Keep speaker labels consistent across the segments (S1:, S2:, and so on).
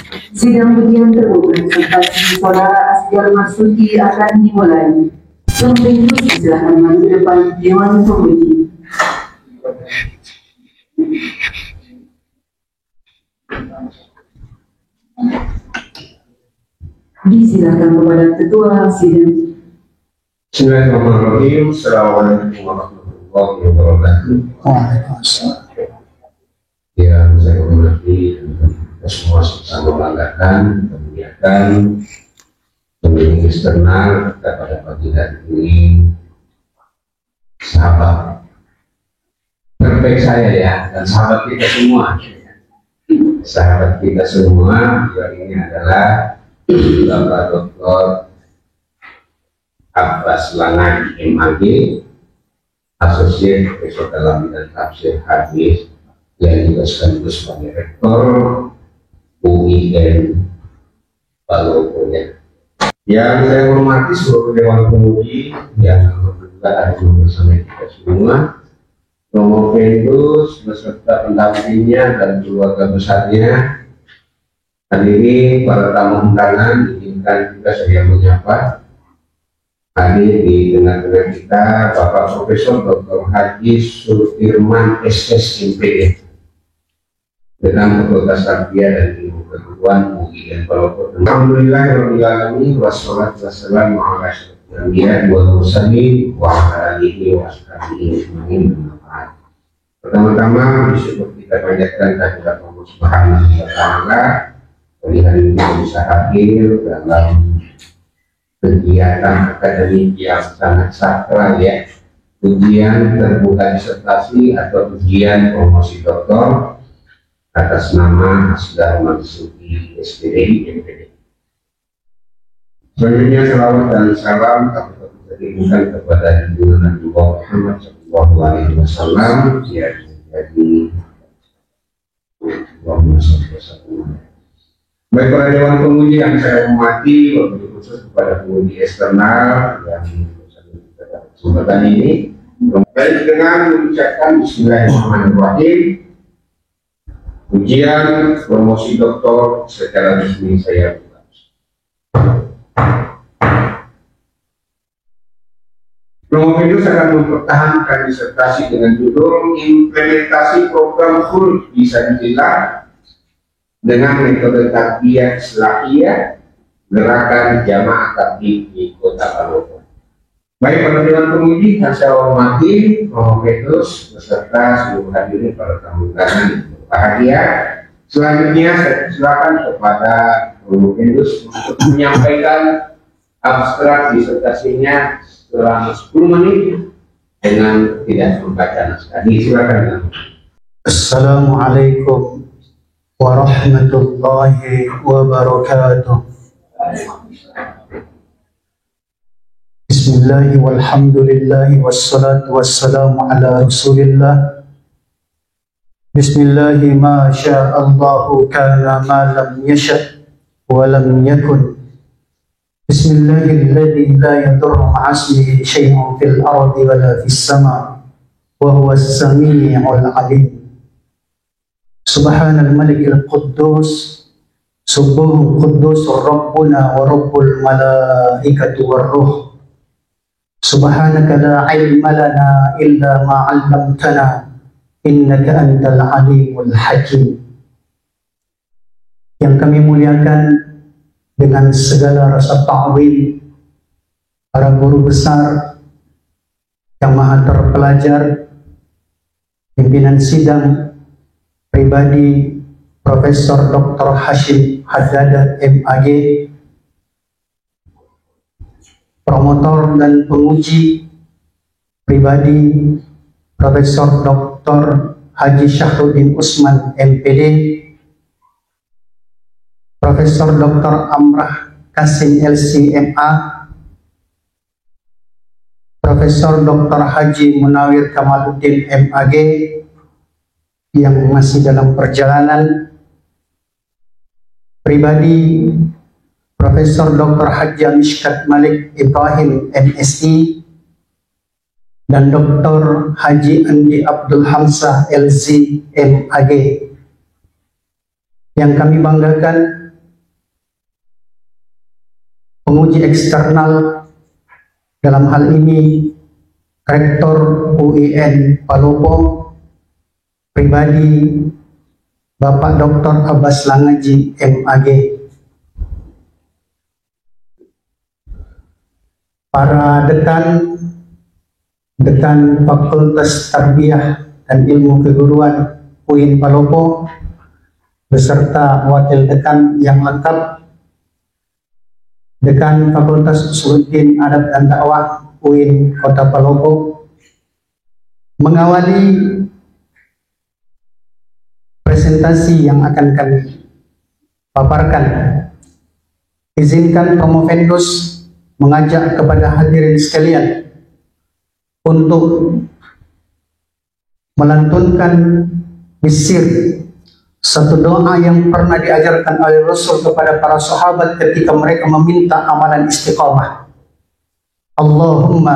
S1: Sidang ujian terbuka presentasi saudara Asgar Marsuki akan dimulai. Pemberi silakan maju depan Dewan Penguji. Disilakan kepada Ketua Sidang.
S2: Bismillahirrahmanirrahim. Assalamualaikum warahmatullahi wabarakatuh.
S3: Waalaikumsalam.
S2: Yang saya hormati semua sama membanggakan kegiatan pembimbing eksternal kita pada pagi hari ini, sahabat terbaik saya ya, dan sahabat kita semua. Sahabat kita semua yang ini adalah Bapak Dr. Abbas Langan MAG, Asosiat Profesor dalam bidang tafsir hadis yang juga sekaligus sebagai rektor UIN Palopo-nya. Yang saya hormati seluruh Dewan Penguji yang alhamdulillah ada bersama kita semua, Romo Vendus beserta pendampingnya dan keluarga besarnya. Hadirin para tamu undangan, izinkan juga saya menyapa hadir di tengah-tengah kita Bapak Profesor Dr. Haji Sulfirman SS MPD dengan Fakultas Tarbiyah dan Ilmu Keguruan UIN Palopo. Alhamdulillahirrahmanirrahim. Wassalatu wassalamu ala asyrofil anbiya'i wal mursalin wa ala alihi wa sahbihi ajma'in. Pertama-tama bersyukur kita panjatkan kehadirat Allah Subhanahu wa taala hari ini bisa hadir dalam kegiatan akademik yang sangat sakral ya, ujian terbuka disertasi atau ujian promosi doktor atas nama Asgar Marsuki SPDI MPD. Selanjutnya selawat dan salam kami berikan kepada junjungan Nabi Muhammad SAW yang menjadi baik para Dewan Penguji yang saya hormati, wabil khusus kepada penguji eksternal yang pada kesempatan ini, kembali dengan mengucapkan Bismillahirrahmanirrahim. Ujian promosi doktor secara resmi saya buka. Romo Vendus akan mempertahankan disertasi dengan judul Implementasi Program Khulud Fisabilillah dengan metode tarbiyah islahiyah gerakan jamaah tabligh di Kota Palopo. Baik para Dewan Penguji yang saya hormati, Romo Vendus beserta seluruh hadirin para tamu undangan bahagia. Selanjutnya saya silakan kepada Romo Vendus untuk menyampaikan abstrak disertasinya selama 10 menit dengan tidak membaca naskah. Silakan.
S3: Assalamualaikum warahmatullahi wabarakatuh. Bismillahi walhamdulillahi wassalatu wassalamu ala rasulillah. Bismillahi ma sya'allahu kana ma lam yasha' wa lam yakun. Bismillahilladzi la yadurru ma'asmihi syai'un fil ardi wa la fis sama' wa huwa as-sami'ul 'alim. Subhanal Malikil Quddus, Subuhul Quddus Rabbuna wa Rabbul Malaikatu war Ruh. Subhanaka la ilma lana illa ma 'allamtana innaka antal alimul hakim. Yang kami muliakan dengan segala rasa ta'zim para guru besar yang maha terpelajar, pimpinan sidang pribadi Profesor Dr. Hashim Haddad MAG, promotor dan penguji pribadi Profesor Dr. Haji Syahruddin Usman MPD, Profesor Dr. Amrah Kasim LCMA, Profesor Dr. Haji Munawir Kamaluddin MAG yang masih dalam perjalanan, pribadi Profesor Dr. Haji Mishkat Malik Ibrahim MSI dan Dr. Haji Andi Abdul Hamzah LZ MAG. Yang kami banggakan penguji eksternal, dalam hal ini Rektor UIN Palopo, pribadi Bapak Dr. Abbas Langaji MAG, para dekan Fakultas Tarbiyah dan Ilmu Keguruan UIN Palopo, beserta wakil dekan yang lengkap, Dekan Fakultas Usuluddin Adab dan Dakwah UIN Kota Palopo, mengawali presentasi yang akan kami paparkan. Izinkan Promovendus mengajak kepada hadirin sekalian untuk melantunkan bisir, satu doa yang pernah diajarkan oleh Rasul kepada para sahabat ketika mereka meminta amalan istiqamah. Allahumma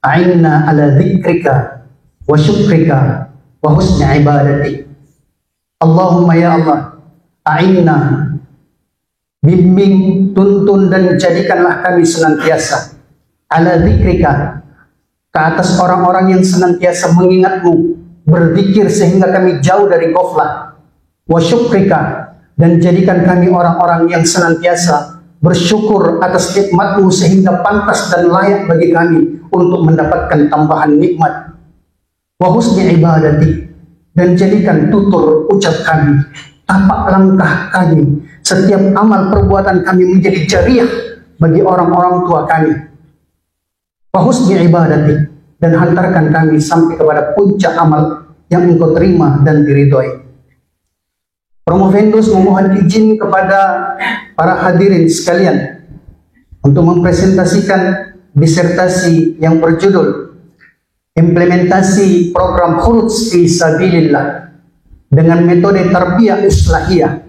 S3: a'inna ala dzikrika wa syukrika wa husni ibadatik. Allahumma ya Allah, a'inna, bimbing, tuntun dan jadikanlah kami senantiasa ala dzikrika, ke atas orang-orang yang senantiasa mengingatmu, berzikir sehingga kami jauh dari ghaflah, wa syukrika, dan jadikan kami orang-orang yang senantiasa bersyukur atas nikmat-Mu sehingga pantas dan layak bagi kami untuk mendapatkan tambahan nikmat, wa husni ibadatik, dan jadikan tutur ucap kami, tapak langkah kami, setiap amal perbuatan kami menjadi jariah bagi orang-orang tua kami, wa husni ibadatik, dan hantarkan kami sampai kepada puncak amal yang Engkau terima dan diridhoi. Promovendus memohon izin kepada para hadirin sekalian untuk mempresentasikan disertasi yang berjudul Implementasi Program Khuruj fi Sabilillah dengan metode tarbiyah islahiyah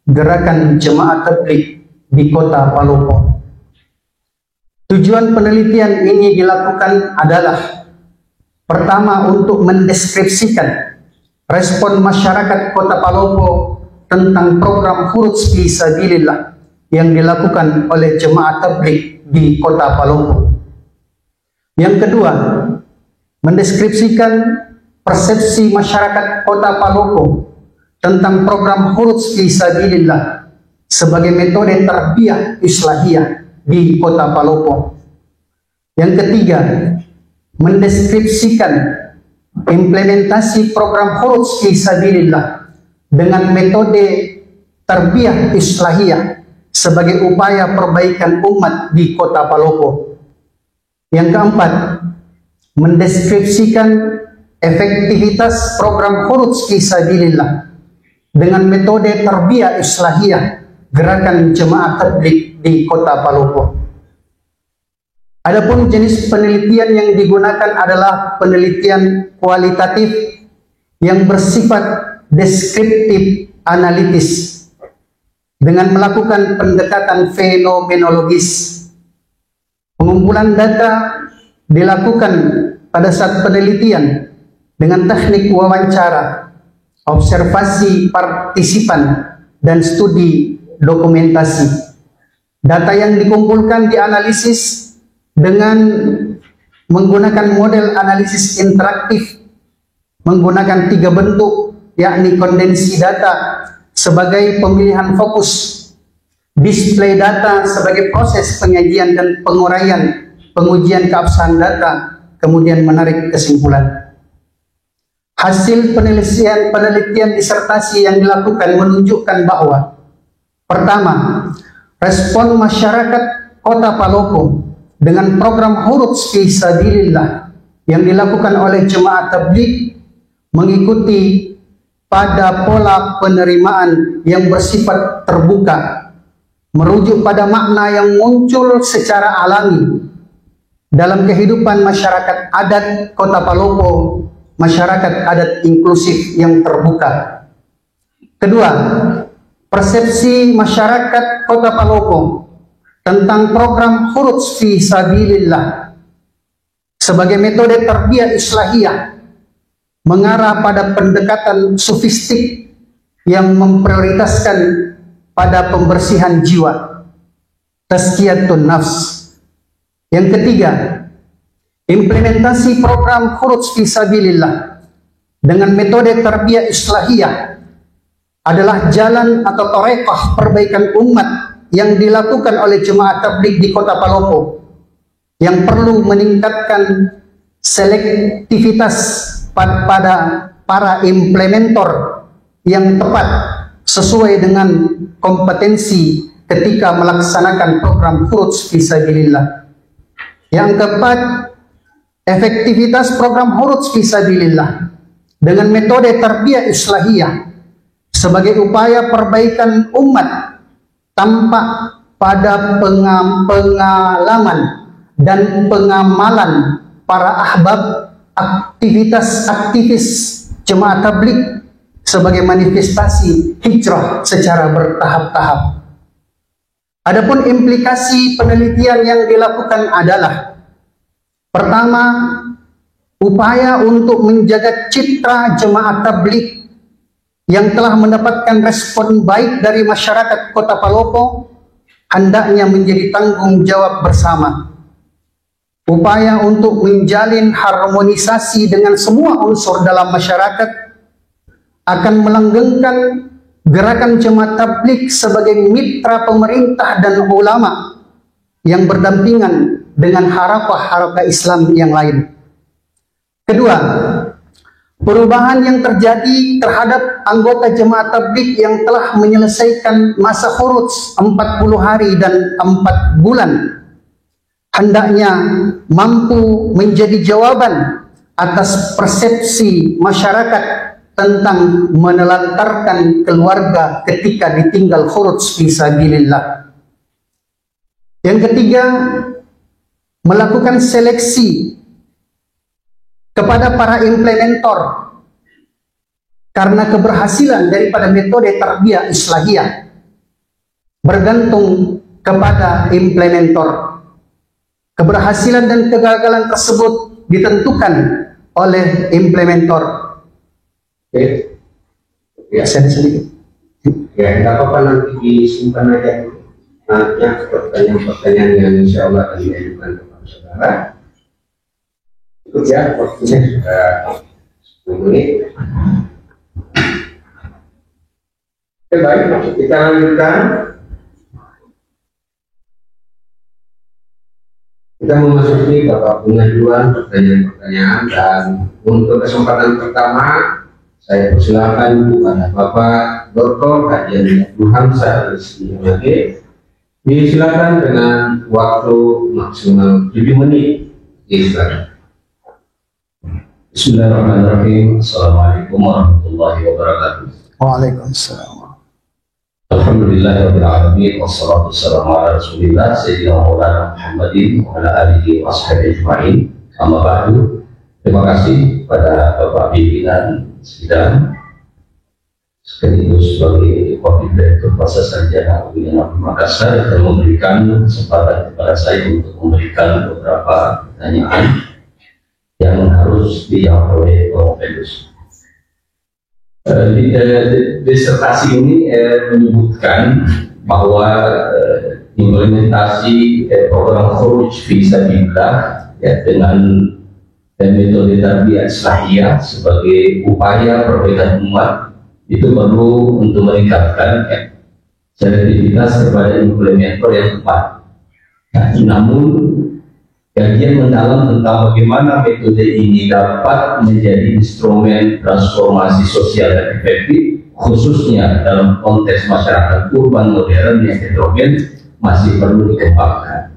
S3: Gerakan Jemaah Tabligh di Kota Palopo. Tujuan penelitian ini dilakukan adalah pertama, untuk mendeskripsikan respon masyarakat Kota Palopo tentang program Khuruj fi Sabilillah yang dilakukan oleh Jemaah Tabligh di Kota Palopo. Yang kedua, mendeskripsikan persepsi masyarakat Kota Palopo tentang program Khuruj fi Sabilillah sebagai metode tarbiyah islahiyah di Kota Palopo. Yang ketiga, mendeskripsikan implementasi program Khuruj fi Sabilillah dengan metode tarbiyah islahiyah sebagai upaya perbaikan umat di Kota Palopo. Yang keempat, mendeskripsikan efektivitas program Khuruj fi Sabilillah dengan metode tarbiyah islahiyah Gerakan Jemaah Tabligh di Kota Palopo. Adapun jenis penelitian yang digunakan adalah penelitian kualitatif yang bersifat deskriptif analitis dengan melakukan pendekatan fenomenologis. Pengumpulan data dilakukan pada saat penelitian dengan teknik wawancara, observasi partisipan, dan studi dokumentasi. Data yang dikumpulkan dianalisis dengan menggunakan model analisis interaktif menggunakan 3 bentuk, yakni kondensi data sebagai pemilihan fokus, display data sebagai proses penyajian dan penguraian, pengujian keabsahan data, kemudian menarik kesimpulan. Hasil penelitian disertasi yang dilakukan menunjukkan bahwa pertama, respon masyarakat Kota Palopo dengan program Khuruj fi Sabilillah yang dilakukan oleh Jemaah Tabligh mengikuti pada pola penerimaan yang bersifat terbuka, merujuk pada makna yang muncul secara alami dalam kehidupan masyarakat adat Kota Palopo, masyarakat adat inklusif yang terbuka. Kedua, persepsi masyarakat Kota Palopo tentang program Khuruj fi Sabilillah sebagai metode tarbiyah islahiyah mengarah pada pendekatan sofistik yang memprioritaskan pada pembersihan jiwa. tazkiyatun nafs. Yang ketiga, implementasi program khuruj fisabilillah dengan metode tarbiyah islahiyah adalah jalan atau torekoh perbaikan umat yang dilakukan oleh jemaah tabligh di Kota Palopo yang perlu meningkatkan selektivitas pada para implementer yang tepat sesuai dengan kompetensi ketika melaksanakan program khuruj fisabilillah. Yang keempat, efektivitas program khuruj fisabilillah dengan metode tarbiyah islahiyah sebagai upaya perbaikan umat tampak pada pengalaman dan pengamalan para ahbab aktivis jemaah tabligh sebagai manifestasi hijrah secara bertahap-tahap. Adapun implikasi penelitian yang dilakukan adalah: pertama, upaya untuk menjaga citra jemaah tabligh yang telah mendapatkan respon baik dari masyarakat Kota Palopo hendaknya menjadi tanggung jawab bersama. Upaya untuk menjalin harmonisasi dengan semua unsur dalam masyarakat akan melanggengkan gerakan jemaah tabligh sebagai mitra pemerintah dan ulama yang berdampingan dengan harakah-harakah Islam yang lain. Kedua, perubahan yang terjadi terhadap anggota jemaah tabligh yang telah menyelesaikan masa khuruj 40 hari dan 4 bulan hendaknya mampu menjadi jawaban atas persepsi masyarakat tentang menelantarkan keluarga ketika ditinggal khuruj fisabilillah. Yang ketiga, melakukan seleksi kepada para implementer karena keberhasilan daripada metode tarbiyah islahiyah bergantung kepada implementer. Keberhasilan dan kegagalan tersebut ditentukan oleh implementer.
S2: Oke. Ya,
S3: Saya sedikit.
S2: ya, tidak apa-apa, nanti disimpan aja pertanyaan-pertanyaan yang insya Allah akan diajukan kepada saudara. Itu ya, waktunya sudah 10 menit. Oke, baik, kita lanjutkan. Kita memasuki babak pengajuan pertanyaan-pertanyaan, dan untuk kesempatan pertama saya persilakan kepada Bapak Dr. Haji Abdul Hamzah SIMAG. Disilakan dengan waktu maksimal 7 menit. Silakan.
S4: Bismillahirrahmanirrahim. Assalamualaikum warahmatullahi wabarakatuh.
S3: Waalaikumsalam.
S4: Alhamdulillahirabbil alamin, wassalatu wassalamu ala Rasulillah sayyidina Maulana Muhammadin wa ala alihi wa ashabihi ajmain. Amma ba'du. Terima kasih pada Bapak pimpinan sidang sekaligus sebagai Wakil Direktur Pasar Sarjana UIN Makassar yang memberikan kesempatan kepada saya untuk memberikan beberapa pertanyaan yang harus dijawab oleh Bapak Pendus. Disertasi ini menyebutkan bahwa implementasi program khuruj fisabilillah ya, dengan metode tarbiyah islahiyah sebagai upaya perbaikan umat itu perlu untuk meningkatkan selektivitas kepada implementer yang tepat. Nah, namun kajian mendalam tentang bagaimana metode ini dapat menjadi instrumen transformasi sosial dan efektif, khususnya dalam konteks masyarakat urban modern yang heterogen, masih perlu dikembangkan.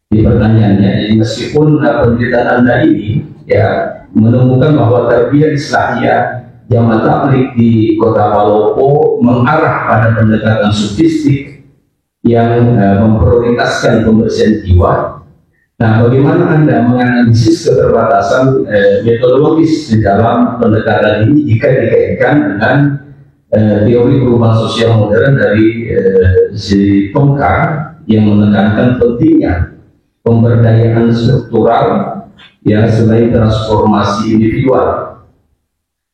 S4: Di pertanyaannya, jadi meskipun penelitian Anda ini ya menemukan bahwa tarbiyah islahiyah jamaah tabligh di Kota Palopo mengarah pada pendekatan sufistik yang memprioritaskan pembersihan jiwa. Nah, bagaimana Anda menganalisis keterbatasan metodologis di dalam pendekatan ini jika dikaitkan dengan teori perubahan sosial modern dari si Tongkar yang menekankan pentingnya pemberdayaan struktural yang selain transformasi individual?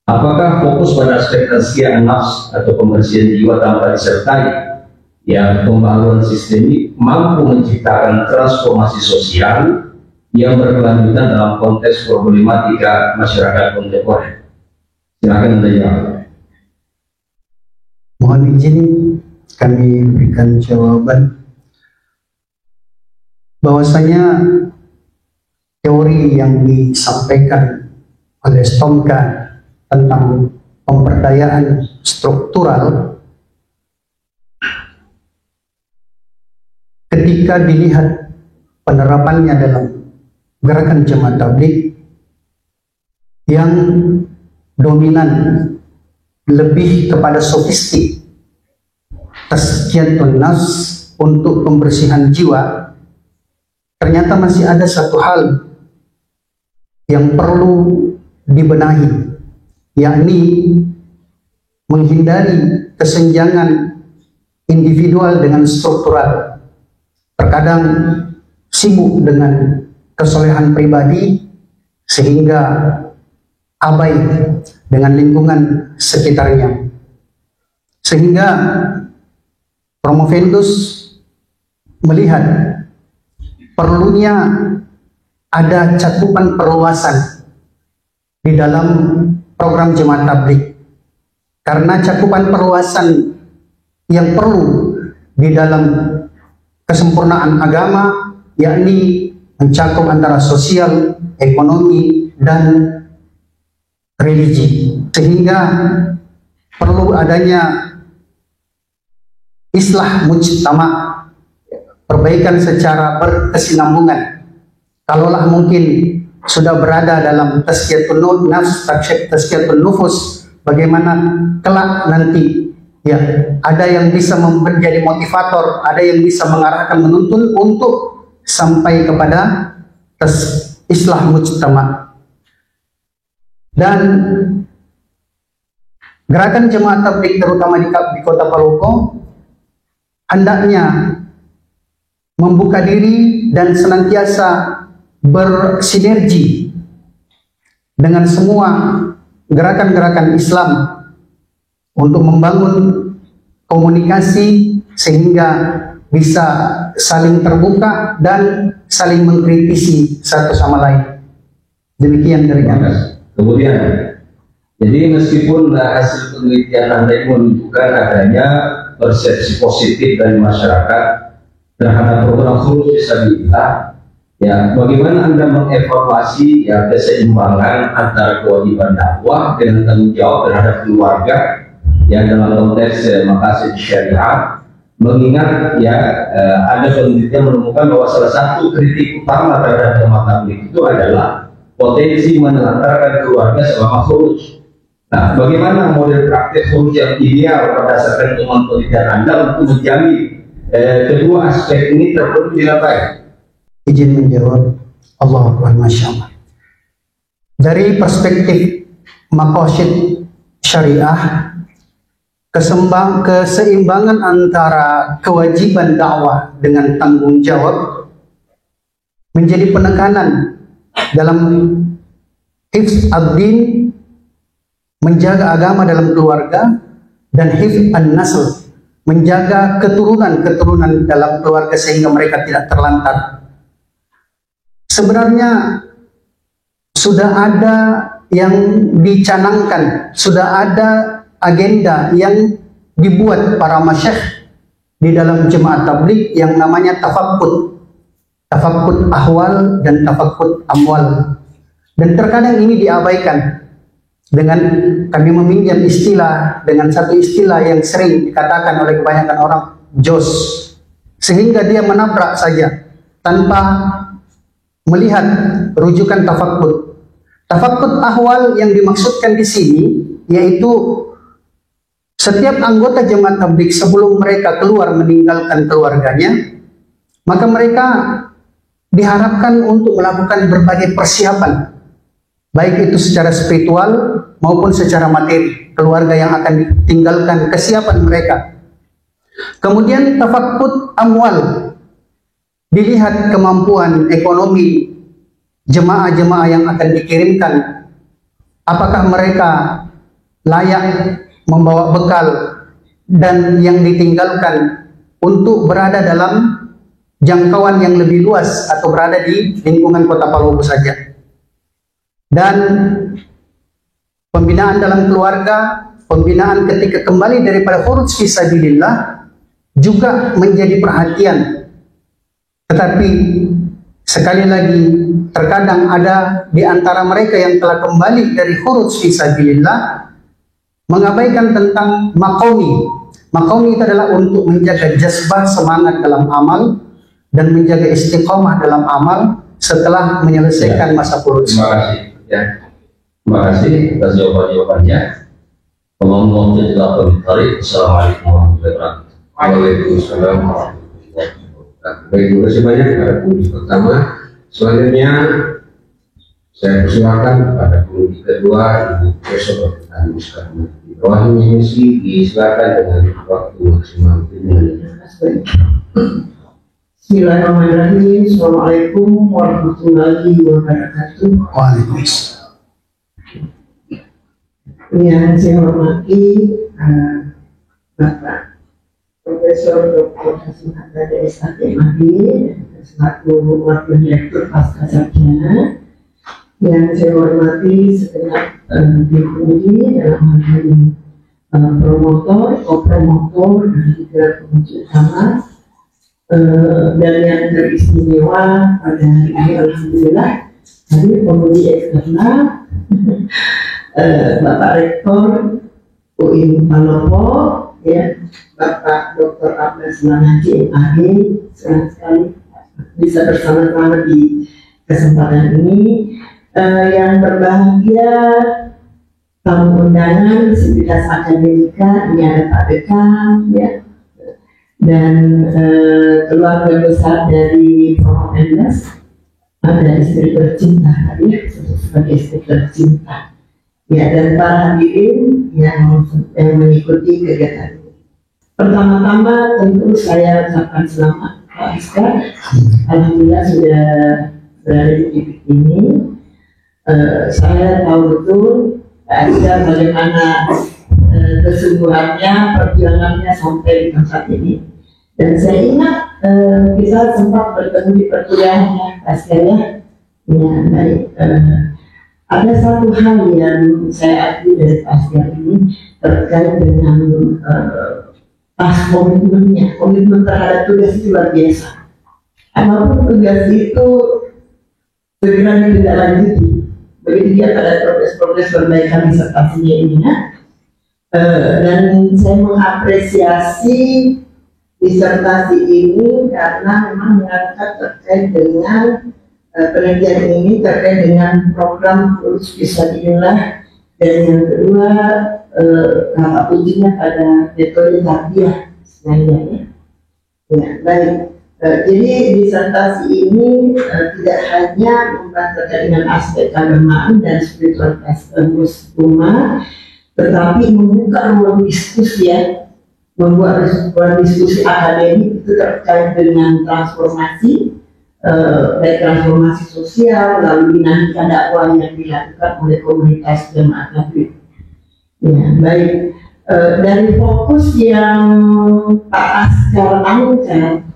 S4: Apakah fokus pada aspek tazkiyah nafs atau pembersihan jiwa tanpa disertai yang pembangunan sistemik mampu menciptakan transformasi sosial yang berkelanjutan dalam konteks problematika masyarakat kontemporer. Silakan Anda jawab.
S3: Mohon izin kami berikan jawaban bahwasanya teori yang disampaikan oleh Stomka tentang pemberdayaan struktural ketika dilihat penerapannya dalam gerakan jemaah tabligh yang dominan lebih kepada sofistik tazkiyatun nafs untuk pembersihan jiwa, ternyata masih ada satu hal yang perlu dibenahi, yakni menghindari kesenjangan individual dengan struktural. Terkadang sibuk dengan kesolehan pribadi sehingga abai dengan lingkungan sekitarnya, sehingga Promovendus melihat perlunya ada cakupan perluasan di dalam program jemaah tabligh, karena cakupan perluasan yang perlu di dalam kesempurnaan agama yakni mencakup antara sosial, ekonomi, dan religi, sehingga perlu adanya islah mujtama, perbaikan secara berkesinambungan. Kalaulah mungkin sudah berada dalam tazkiyatun nafs, tazkiyatun nufus, bagaimana kelak nanti ya ada yang bisa menjadi motivator, ada yang bisa mengarahkan, menuntun untuk sampai kepada islah mujtama. Dan gerakan jemaah tabligh terutama di Kota Palopo hendaknya membuka diri dan senantiasa bersinergi dengan semua gerakan-gerakan Islam untuk membangun komunikasi sehingga bisa saling terbuka dan saling mengkritisi satu sama lain. Demikian dari kami.
S4: Kemudian, jadi meskipun hasil penelitian Anda ini menunjukkan adanya persepsi positif dari masyarakat terhadap program khusus fisabilillah, ya bagaimana Anda mengevaluasi ya keseimbangan antara kewajiban dakwah dengan tanggung jawab terhadap keluarga ya dalam konteks maqasid syariah, mengingat ya ada penelitian menemukan bahwa salah satu kritik utama terhadap jemaah tabligh itu adalah potensi menelantarkan keluarga selama khuruj. Nah, bagaimana model praktek khuruj yang ideal berdasarkan temuan penelitian Anda untuk menjamin kedua aspek ini terpenuhi dengan baik?
S3: Izin menjawab. Allahu Akbar, Masya Allah. Dari perspektif maqasid syariah, keseimbangan antara kewajiban dakwah dengan tanggung jawab menjadi penekanan dalam hifz ad-din, menjaga agama dalam keluarga, dan hifz an-nasl, menjaga keturunan dalam keluarga sehingga mereka tidak terlantar. Sebenarnya sudah ada yang dicanangkan, sudah ada agenda yang dibuat para masyayikh di dalam jemaah tabligh yang namanya tafakkud ahwal dan tafakkud amwal. Dan terkadang ini diabaikan dengan kami meminjam istilah dengan satu istilah yang sering dikatakan oleh kebanyakan orang, jos, sehingga dia menabrak saja tanpa melihat rujukan tafakkud. Tafakkud ahwal yang dimaksudkan di sini yaitu setiap anggota jemaah tabligh sebelum mereka keluar meninggalkan keluarganya, maka mereka diharapkan untuk melakukan berbagai persiapan, baik itu secara spiritual maupun secara materi, keluarga yang akan ditinggalkan, kesiapan mereka. Kemudian tafakkud amwal, dilihat kemampuan ekonomi jemaah-jemaah yang akan dikirimkan, apakah mereka layak membawa bekal dan yang ditinggalkan untuk berada dalam jangkauan yang lebih luas atau berada di lingkungan Kota Palopo saja. Dan pembinaan dalam keluarga, pembinaan ketika kembali daripada khuruj fisabilillah juga menjadi perhatian. Tetapi sekali lagi terkadang ada di antara mereka yang telah kembali dari khuruj fisabilillah mengabaikan tentang maqami. Maqami itu adalah untuk menjaga jazbah semangat dalam amal dan menjaga istiqomah dalam amal setelah menyelesaikan masa khuruj.
S4: Terima kasih. Ya. Terima kasih atas jawaban-jawabannya. Assalamualaikum warahmatullahi wabarakatuh.
S2: Waalaikumsalam warahmatullahi wabarakatuh. Baik, terima kasih banyak kepada penguji pertama. Selanjutnya saya persilakan kepada penguji kedua, Ibu Profesor Dr. Muskarma Ibrahim Misi, disilakan dengan waktu maksimal 5 menit.
S5: Bismillahirrahmanirrahim. Assalamualaikum warahmatullahi wabarakatuh.
S3: Waalaikumsalam.
S5: Yang saya hormati Bapak Profesor Dr. Hasim Haddad SHMAD selaku Wakil Direktur Pasca Sarjana. Yang saya hormati segenap tim penguji dalam hal ini promotor, kopromotor, dan juga penguji utama. Dan yang teristimewa pada hari ini alhamdulillah hari penguji eksternal Bapak Rektor UIN Palopo, ya, Bapak Dr. Abbas Manaji MAD, senang sekali bisa bersama-sama di kesempatan ini. Yang berbahagia tamu undangan Sivitas Akademika, ini ada Pak Dekan, ya, dan keluarga besar dari Promotendes, ada istri tercinta tadi, sebagai istri tercinta, ya, dan para hadirin yang mengikuti kegiatan ini. Pertama-tama tentu saya ucapkan selamat Pak Askar, alhamdulillah sudah berada di titik ini. Saya tahu betul Pak Askar bagaimana kesungguhannya, perjuangannya sampai di tempat ini. Dan saya ingat kita sempat bertemu di perkuliahannya Pak Askar, ya. Ya, baik. Ada satu hal yang saya akui dari Pak Askar ini terkait dengan pas komitmennya, komitmen terhadap tugas itu luar biasa. Apapun tugas itu segera ditindaklanjuti. Begitu dia pada progres perbaikan disertasinya ini, ya. Dan saya mengapresiasi disertasi ini karena memang mengangkat terkait dengan penelitian ini terkait dengan program khusus fisabilillah, dan yang kedua kata kuncinya pada metode tarbiyah sebenarnya. Ya, baik. Jadi disertasi ini tidak hanya membahas terkait dengan aspek keagamaan dan spiritualitas umat, tetapi membuka ruang diskusi, ya, membuat ruang diskusi akademik itu terkait dengan transformasi, baik transformasi sosial, lalu dinamika dakwah yang dilakukan oleh komunitas jemaah tabligh. Ya, baik. Dari fokus yang Pak Askar angkat,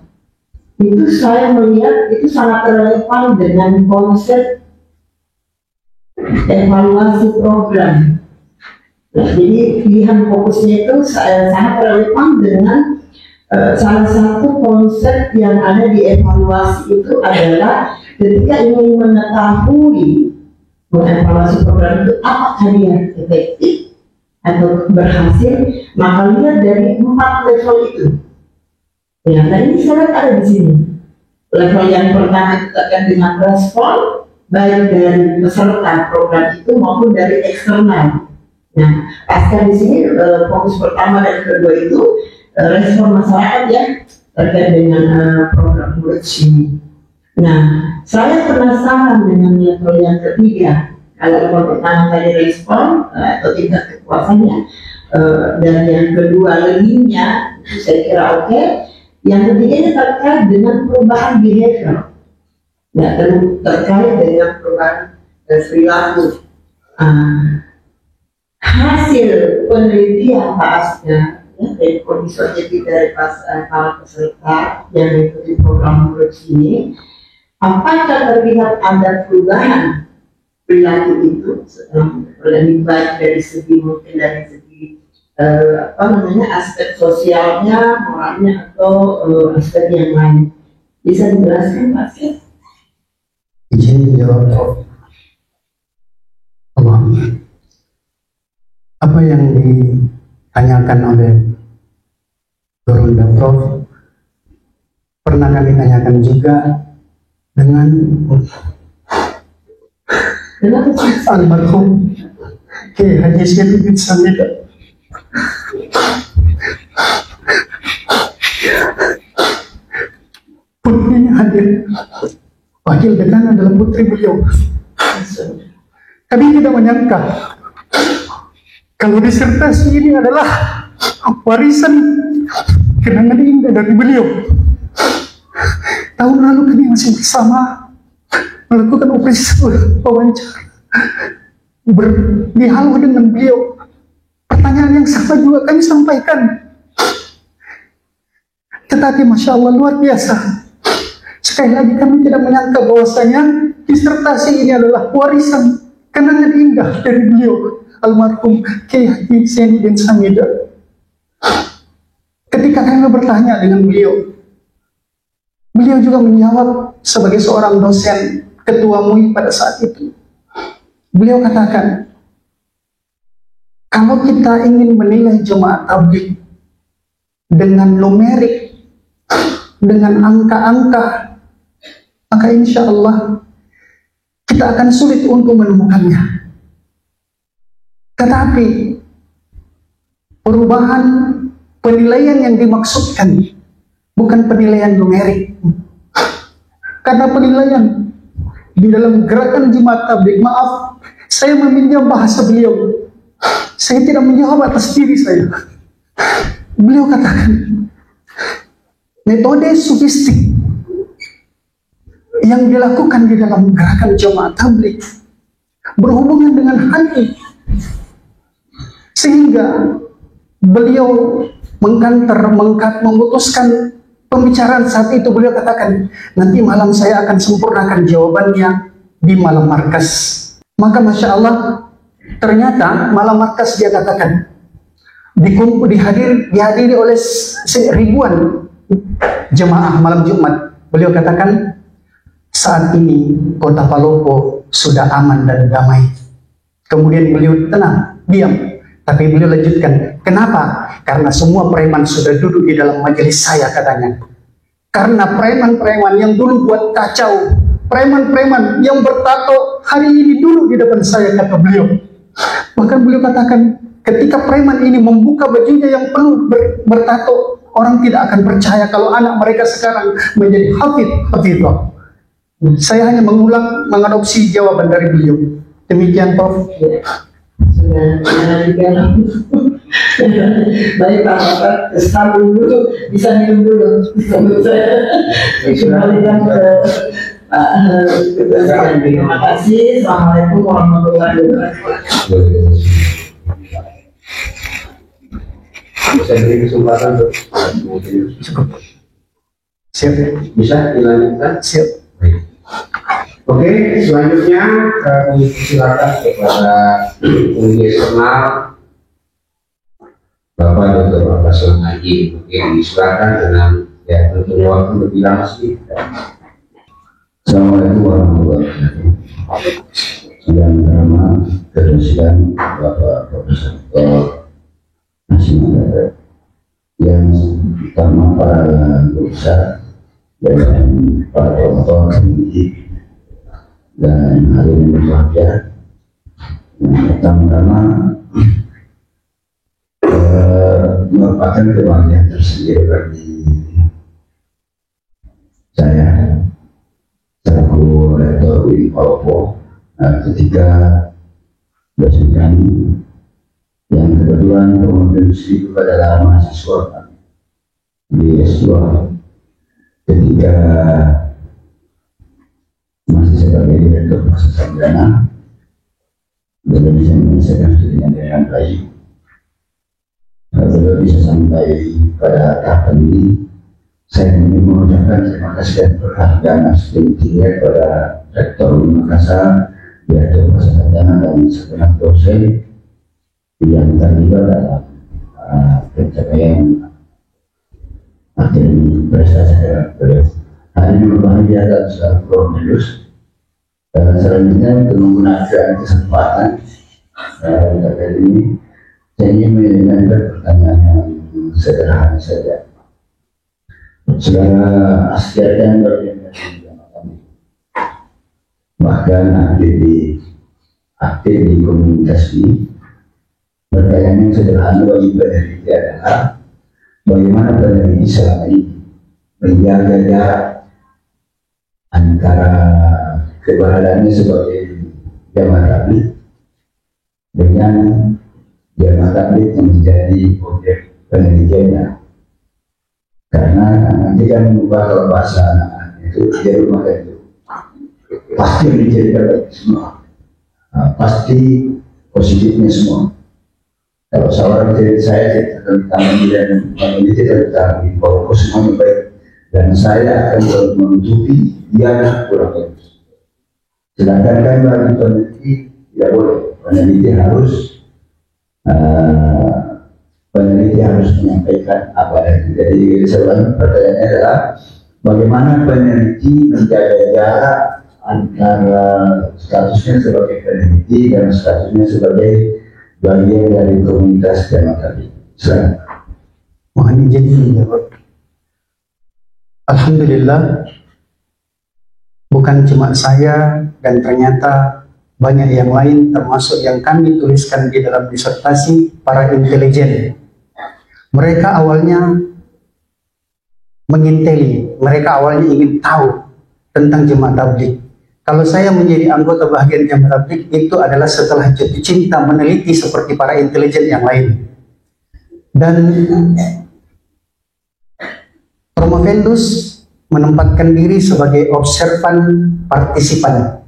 S5: itu saya melihat itu sangat relevan dengan konsep evaluasi program. Nah, jadi pilihan fokusnya itu sangat relevan dengan salah satu konsep yang ada di evaluasi itu adalah ketika ingin mengetahui mengevaluasi program itu apakah dia efektif atau berhasil, maka lihat dari 4 level itu. Ya, dan ini saya ada di sini. Level yang pertama itu terkait dengan respon, baik dari peserta program itu maupun dari eksternal. Nah, pasca di sini fokus pertama dan kedua itu respon masyarakat, ya, terkait dengan program Bridge ini. Nah, saya penasaran dengan level yang ketiga. Kalau level pertama tadi respon atau tingkat kepuasannya, dan yang kedua lebihnya, saya kira oke. Yang ketiga ini terkait dengan perubahan behavior, ya, terkait dengan perubahan perilaku. Hasil penelitian Pak Askar ya, dari kondisi objektif dari para peserta yang mengikuti program Bridge ini. Apakah terlihat ada perubahan perilaku itu lebih baik dari segi mungkin dari segi aspek sosialnya, moralnya atau aspek yang lain? Bisa dijelaskan Pak Sir?
S3: Izin dijawab. Allah. Apa yang ditanyakan oleh Dorunda Prof pernah kami tanyakan juga dengan almarhum Kiai Haji Syed bin Samida. Putrinya hadir, wakil dekan adalah putri beliau. Kami tidak menyangka kalau disertasi ini adalah warisan kenangan indah dari beliau. Tahun lalu kami masih bersama melakukan operasi wawancara, berdialog dengan beliau. Pertanyaan yang sama juga kami sampaikan. Tetapi Masya Allah luar biasa. Sekali lagi kami tidak menyangka bahwasanya disertasi ini adalah warisan kenangan indah dari beliau, almarhum Kiai Haji Syed bin Samida. Ketika kami bertanya dengan beliau, beliau juga menjawab sebagai seorang dosen ketua MUI pada saat itu. Beliau katakan, kalau kita ingin menilai jemaah tabligh dengan numerik, dengan angka-angka, maka insya Allah kita akan sulit untuk menemukannya. Tetapi perubahan penilaian yang dimaksudkan bukan penilaian numerik, karena penilaian di dalam gerakan jemaat tabligh, maaf, saya meminjam bahasa beliau. Saya tidak menjawab atas diri saya. Beliau katakan, metode sofistik yang dilakukan di dalam gerakan jemaat tabligh berhubungan dengan hati, sehingga beliau memutuskan pembicaraan saat itu. Beliau katakan, nanti malam saya akan sempurnakan jawabannya di malam markas. Maka Masya Allah, ternyata malam markas dia katakan dihadiri oleh ribuan jemaah malam Jumat. Beliau katakan, saat ini kota Palopo sudah aman dan damai. Kemudian beliau tenang, diam. Tapi beliau lanjutkan, kenapa? Karena semua preman sudah duduk di dalam majelis saya, katanya. Karena preman-preman yang dulu buat kacau, preman-preman yang bertato, hari ini duduk di depan saya, kata beliau. Bahkan beliau katakan, ketika preman ini membuka bajunya yang penuh bertato, orang tidak akan percaya kalau anak mereka sekarang menjadi hafidh. Saya hanya mengadopsi jawaban dari beliau. Demikian, Prof.
S5: Sudah baik Pak Bapak, sambung dulu, bisa minum dulu. Kembalikan ke Pak. Terima kasih. Assalamualaikum warahmatullahi wabarakatuh.
S2: Saya beri kesempatan untuk
S3: Cukup. Siap.
S2: bisa dilanjutkan.
S3: Siap.
S2: Oke, selanjutnya kami silakan kepada Uni Eksternal Bapak Dr. Abbasul Haji. Mungkin disilakan dengan tentunya waktu lebih lama sedikit.
S4: Assalamualaikum warahmatullahi wabarakatuh. Yang pertama, kerusian Bapak Profesor Nasional, yang pertama para guru besar dan para promotor pendidik dan hadirin berbahagia. Yang pertama-tama merupakan kebahagiaan tersendiri bagi saya selaku rektor UI Palopo ketika dosen kami yang kebetulan berkontribusi kepada mahasiswa di S2 ketika masih sebagai direktur proses sarjana dan bisa menyelesaikan studinya dengan baik.
S6: Kalau bisa sampai pada tahapan ini, saya ingin mengucapkan terima kasih dan penghargaan setinggi-tingginya kepada Rektor Makassar, Direktur Persatuan dan segenap dosen yang terlibat dalam pencapaian materi prestasi hari ini berbahagia dan secara kronologis. Selanjutnya untuk menggunakan kesempatan kali ini, saya ingin menyampaikan pertanyaan yang sederhana saja. Saudara Asker yang berorganisasi bahkan aktif di komunitas ini, pertanyaan yang sederhana bagi peneliti adalah bagaimana peneliti selama ini menjaga jarak antara keberadaannya sebagai jamaah tabligh dengan jamaah tabligh yang menjadi objek penelitiannya. Karena nanti kan kalau bahasa anak itu dia rumah itu pasti menjadi semua, pasti positifnya semua. Kalau seorang cerita saya tentang meneliti tentang bahwa semuanya baik, dan saya akan selalu menutupi dia kurang baik. Sedangkan kan bagi peneliti tidak boleh, peneliti harus menyampaikan apa yang jadi. Sebenarnya pertanyaannya adalah bagaimana peneliti menjaga jarak antara statusnya sebagai peneliti dan statusnya sebagai bagian dari komunitas jamaah tabligh.
S3: Mohon izin menjawab. Alhamdulillah, bukan cuma saya dan ternyata banyak yang lain termasuk yang kami tuliskan di dalam disertasi para intelijen. Mereka awalnya menginteli, mereka awalnya ingin tahu tentang jemaah tabligh. Kalau saya menjadi anggota bagian jemaah tabligh itu adalah setelah jatuh cinta meneliti seperti para intelijen yang lain. Dan Promovendus menempatkan diri sebagai observan partisipan.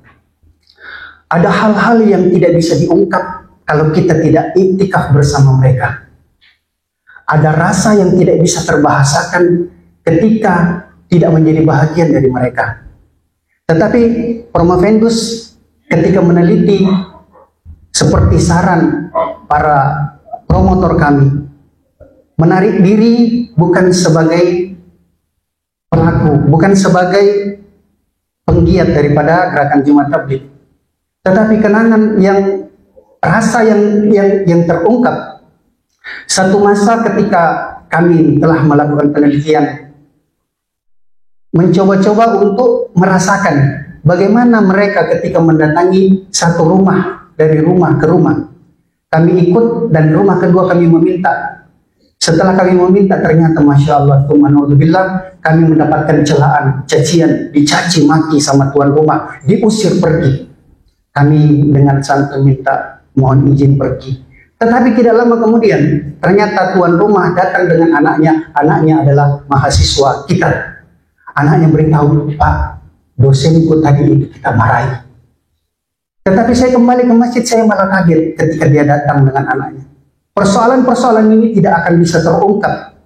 S3: Ada hal-hal yang tidak bisa diungkap kalau kita tidak iktikaf bersama mereka. Ada rasa yang tidak bisa terbahasakan ketika tidak menjadi bahagian dari mereka. Tetapi Promovendus ketika meneliti seperti saran para promotor kami, menarik diri bukan sebagai pelaku, bukan sebagai penggiat daripada gerakan jemaah tabligh, tetapi kenangan yang rasa yang terungkap. Satu masa ketika kami telah melakukan penelitian, mencoba-coba untuk merasakan bagaimana mereka ketika mendatangi satu rumah, dari rumah ke rumah. Kami ikut dan rumah kedua kami meminta. Setelah kami meminta, ternyata Masya Allah, Tuhanudzubillah, kami mendapatkan celaan, cacian, dicaci maki sama tuan rumah, diusir pergi. Kami dengan santun minta mohon izin pergi. Tetapi tidak lama kemudian, ternyata tuan rumah datang dengan anaknya adalah mahasiswa kita. Anaknya beritahu, Pak, dosenku tadi itu kita marahi. Tetapi saya kembali ke masjid, saya malah kaget ketika dia datang dengan anaknya. Persoalan-persoalan ini tidak akan bisa terungkap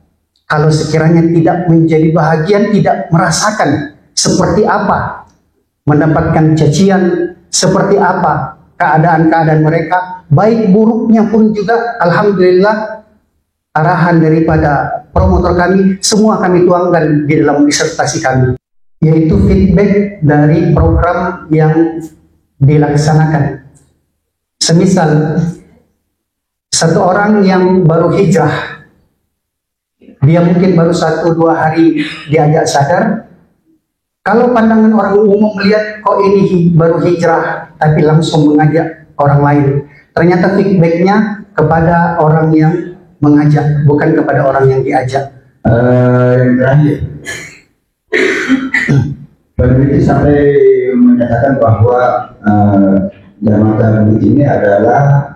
S3: kalau sekiranya tidak menjadi bahagian, tidak merasakan seperti apa mendapatkan cacian, seperti apa keadaan-keadaan mereka, baik buruknya pun juga. Alhamdulillah, arahan daripada promotor kami, semua kami tuangkan di dalam disertasi kami, yaitu feedback dari program yang dilaksanakan. Semisal satu orang yang baru hijrah, dia mungkin baru 1-2 hari diajak sadar. Kalau pandangan orang umum melihat kok ini baru hijrah tapi langsung mengajak orang lain, ternyata feedbacknya kepada orang yang mengajak, bukan kepada orang yang diajak.
S6: Yang terakhir, peneliti sampai menyatakan bahwa jamaah tabligh ini adalah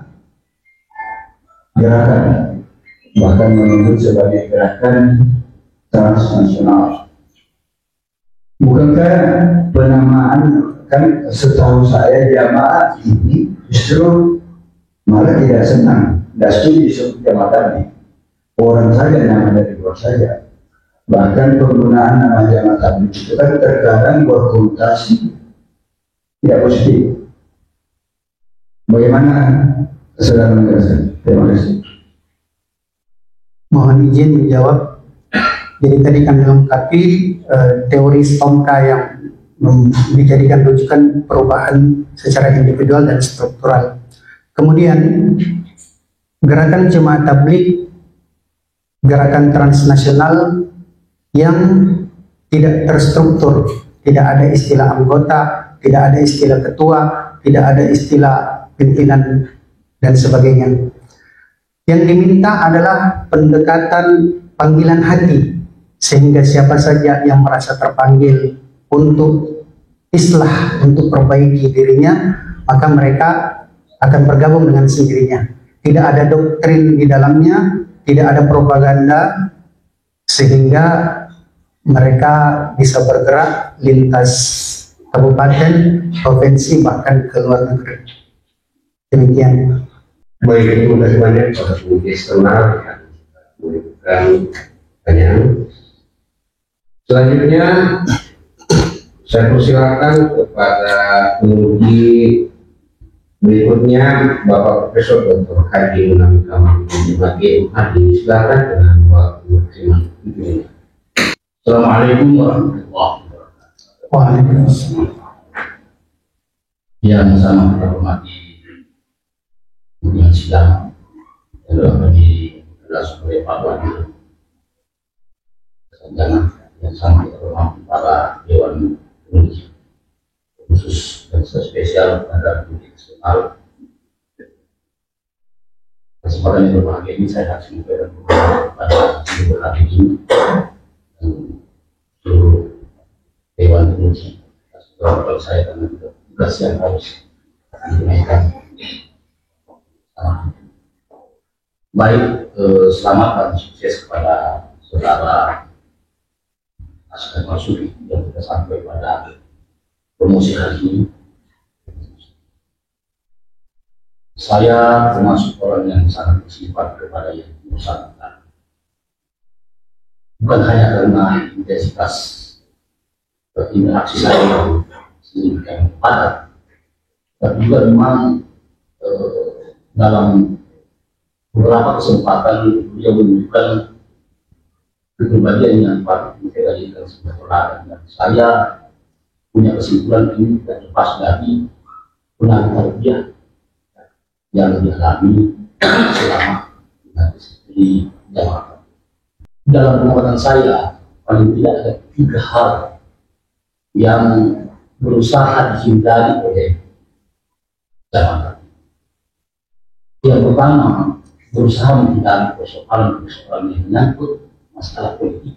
S6: gerakan, bahkan menyebut sebagai gerakan transnasional. Bukankah penamaan, kan setahu saya jamaah ini justru malah tidak senang, tidak setuju disebut jamaah tabligh. orang saja yang ada di luar saja. Bahkan penggunaan nama jamaah tabligh itu kan terkadang berkonotasi tidak positif. Bagaimana saudara menjelaskan? Terima kasih.
S3: Mohon izin menjawab. Jadi tadi kami lengkapi teori Stomka yang dijadikan rujukan perubahan secara individual dan struktural. Kemudian gerakan jemaah tabligh, gerakan transnasional yang tidak terstruktur, tidak ada istilah anggota, tidak ada istilah ketua, tidak ada istilah pimpinan dan sebagainya. Yang diminta adalah pendekatan panggilan hati, sehingga siapa saja yang merasa terpanggil untuk islah, untuk perbaiki dirinya, maka mereka akan bergabung dengan sendirinya. Tidak ada doktrin di dalamnya, tidak ada propaganda, sehingga mereka bisa bergerak lintas kabupaten, provinsi, bahkan ke luar negeri. Demikian.
S2: Baik, terima kasih banyak kepada peneliti eksternal yang memberikan pertanyaan. Selanjutnya saya persilakan kepada penguji berikutnya Bapak Profesor Dr. Haji Munawir Kamal sebagai Hadi. Silakan dengan waktu maksimal 7 menit.
S4: Assalamualaikum warahmatullahi wabarakatuh.
S3: Waalaikumsalam.
S4: Yang sama kita hormati pimpinan sidang yang adalah sebagai Pak Wadi Sarjana, yang sama kita hormati para Dewan Penguji khusus dan spesial pada pendidik eksternal. Kesempatan yang berbahagia ini saya harus menyampaikan kepada seluruh hadirin dan seluruh Dewan Penguji. Kalau saya karena tugas yang harus ditunaikan. Baik, selamat dan sukses kepada saudara Askan Marsudi yang kita sampai pada promosi hari ini. Saya termasuk orang yang sangat bersifat kepada yang bersangkutan. Bukan hanya karena intensitas interaksi saya yang sedemikian padat, tapi juga memang dalam beberapa kesempatan beliau menunjukkan kepribadian yang patut dikatakan sebuah teladan, dan saya punya kesimpulan ini tidak lepas dari pengaruh tarbiyah yang dialami selama di Jakarta. Dalam pengamatan saya, paling tidak ada 3 hal yang berusaha dihindari oleh Jakarta. Yang pertama, berusaha menghindari persoalan yang menyangkut masalah politik.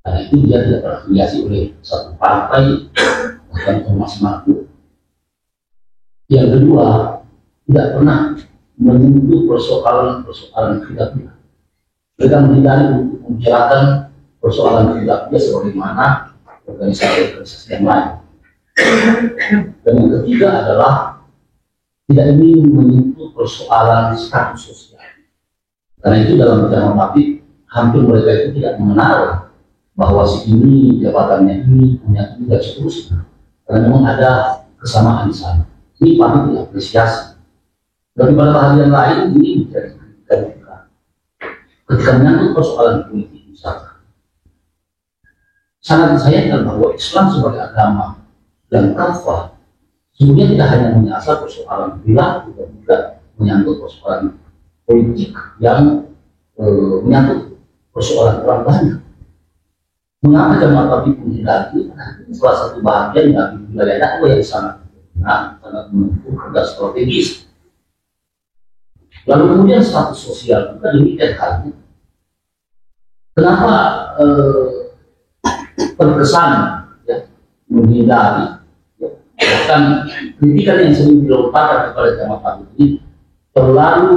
S4: Karena itu dia tidak terafiliasi oleh satu partai bahkan ormas makhluk. Yang kedua, tidak pernah menyentuh persoalan khilafiyah. Mereka menghindari untuk membicarakan persoalan khilafiyah sebagaimana organisasi-organisasi yang lain. Dan yang ketiga adalah tidak ingin menyentuh persoalan status sosial. Karena itu dalam bidang publik hampir mereka itu tidak mengenal bahwa si ini jabatannya ini punya ini dan seterusnya. Karena memang ada kesamaan di sana. Ini patut diapresiasi. Daripada hal yang lain ini menjadi kritikan. Ketika menyangkut persoalan politik misalkan, sangat disayangkan bahwa Islam sebagai agama dan kafah sebenarnya tidak hanya menyasar persoalan perilaku, dan juga menyangkut persoalan politik yang menyangkut persoalan orang banyak. Mengapa jamaah tabligh menghindari? Itu salah satu bagian dari wilayah dakwah yang sangat menentukan dan strategis. Lalu kemudian status sosial juga demikian halnya. Kenapa terkesan ya, menghindari? Bahkan kritikan yang sering dilontarkan kepada jamaah tabligh ini terlalu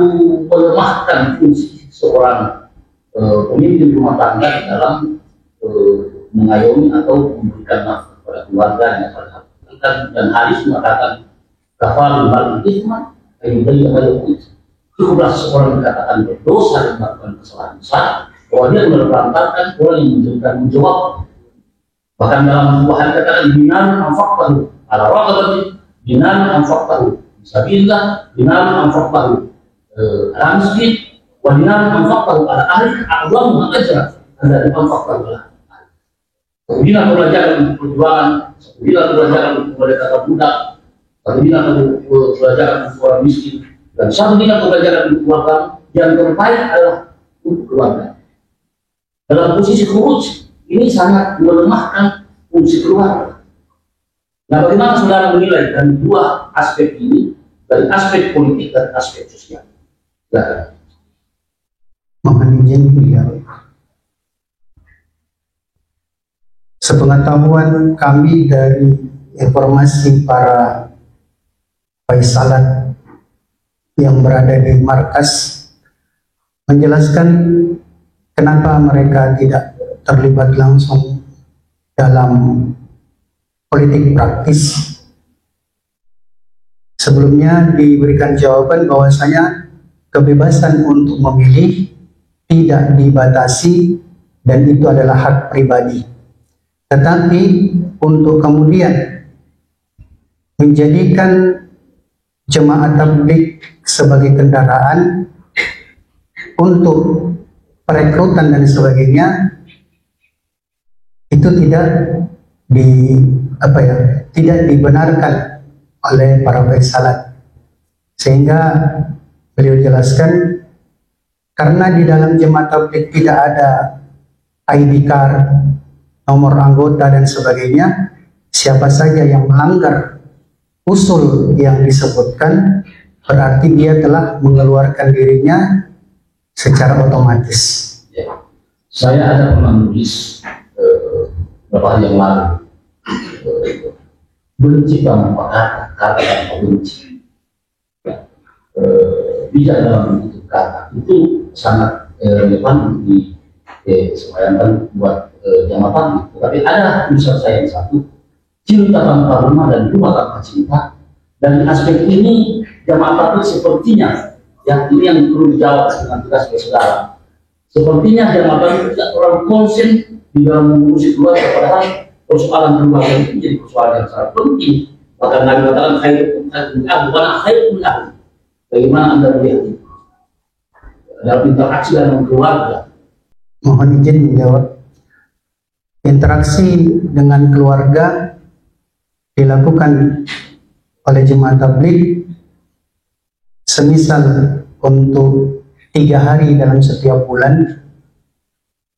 S4: melemahkan fungsi seorang pemimpin rumah tangga di dalam mengayomi atau memberikan nafkah kepada keluarganya. Dan hadis mengatakan kafal mal isma ayubayya wal Cukuplah seseorang dikatakan berdosa dan melakukan kesalahan besar, bahwa dia sudah melantarkan orang yang menjadikan menjawab. Bahkan dalam sebuah hal katakan binan anfaqtahu ala raqabati, binan anfaqtahu bisabilillah, binan anfaqtahu ala masjid, wa binan anfaqtahu ala ahli a'zamu ajra anda anfaqtahu ala. Bila pelajaran perjuangan, bila pelajaran kemerdekaan budak, bila pelajaran orang miskin, dan satu bila pelajaran keluarga, yang terbaik adalah untuk keluarga. Dalam posisi khuruj ini sangat melemahkan fungsi keluarga. Nah, bagaimana saudara menilai dari dua aspek ini, dari aspek politik dan aspek sosial? Nah,
S3: mohon izin ya. Sepengetahuan kami dari informasi para faisalat yang berada di markas menjelaskan kenapa mereka tidak terlibat langsung dalam politik praktis. Sebelumnya diberikan jawaban bahwasanya kebebasan untuk memilih tidak dibatasi dan itu adalah hak pribadi. Tetapi untuk kemudian menjadikan jemaah tabligh sebagai kendaraan untuk perekrutan dan sebagainya, itu tidak tidak dibenarkan oleh para faisalat. Sehingga beliau jelaskan karena di dalam jemaah tabligh tidak ada ID card, nomor anggota dan sebagainya, siapa saja yang melanggar usul yang disebutkan berarti dia telah mengeluarkan dirinya secara otomatis.
S4: ya. Saya ada pernah menulis beberapa hari yang lalu, benci tanpa kata tanpa benci. Bijak dalam bentuk kata itu sangat relevan di semayangkan buat jamaah tabligh. Tapi ada tulisan saya yang satu, cinta tanpa rumah dan rumah tanpa cinta. Dan aspek ini jamaah tabligh sepertinya, ya ini yang perlu dijawab dengan kita sebagai saudara. Sepertinya jamaah tabligh tidak terlalu konsen di dalam mengurusi keluarga, padahal persoalan keluarga itu menjadi persoalan yang sangat penting. Bahkan Nabi katakan khairukum ahli. Bagaimana Anda melihat itu dalam interaksi dengan keluarga?
S3: Mohon izin menjawab. Interaksi dengan keluarga dilakukan oleh jemaah tabligh semisal untuk 3 hari dalam setiap bulan.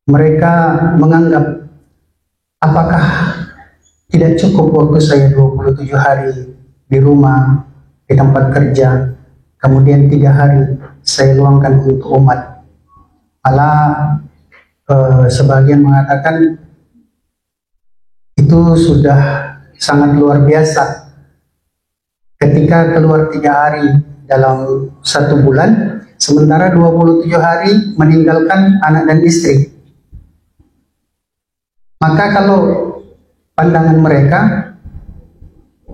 S3: Mereka menganggap apakah tidak cukup waktu saya 27 hari di rumah, di tempat kerja, kemudian 3 hari saya luangkan untuk umat. Malah sebagian mengatakan itu sudah sangat luar biasa ketika keluar 3 hari dalam 1 bulan, sementara 27 hari meninggalkan anak dan istri. Maka kalau pandangan mereka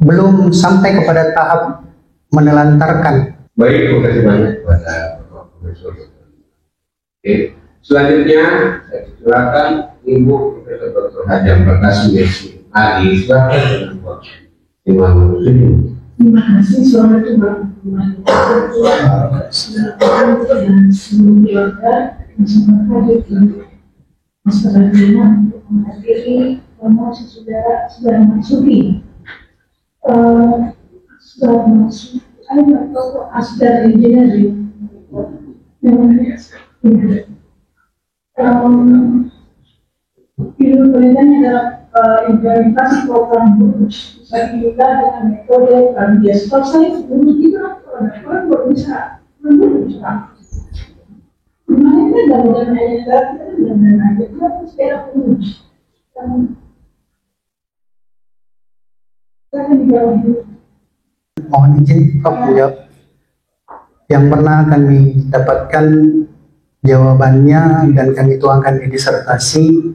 S3: belum sampai kepada tahap menelantarkan.
S2: Baik, terima kasih banyak kepada Bapak Profesor. Oke, selanjutnya saya silakan Ibu Profesor Dr. Hajam Perkasa Ali, silakan dengan Bapak Imam Muslim.
S5: Terima kasih suara Tuhan. Dan semoga bersama hadir masyarakat untuk menghadiri promosi saudara Masuki. Saudara Masuki, saya nggak tahu asal engineering. Pemerintahnya adalah implementasi program lulus bisa dilakukan dengan metode dia selesai lulus itu orang baru bisa lulus. Kemarin kan dalam ayat dan ayat itu sekarang lulus. Saya dijawab dulu.
S3: Mohon izin Pak menjawab. Yang pernah kami dapatkan jawabannya dan kami tuangkan di disertasi,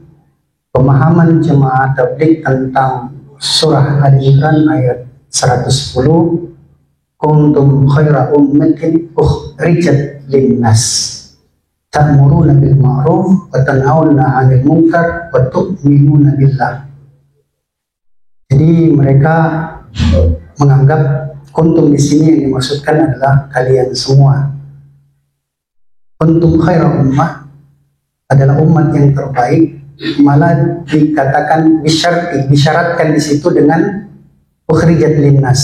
S3: pemahaman jemaah tabligh tentang surah Ali Imran ayat 110 kuntum khaira ummatin ukhrijat linnas ta'muruna bil ma'ruf wa tanhauna 'anil munkar wa tu'minuna billah. Jadi mereka menganggap kuntum di sini yang dimaksudkan adalah kalian semua. Kuntum khaira ummah adalah umat yang terbaik, malah dikatakan disyaratkan di situ dengan ukhrijat linnas.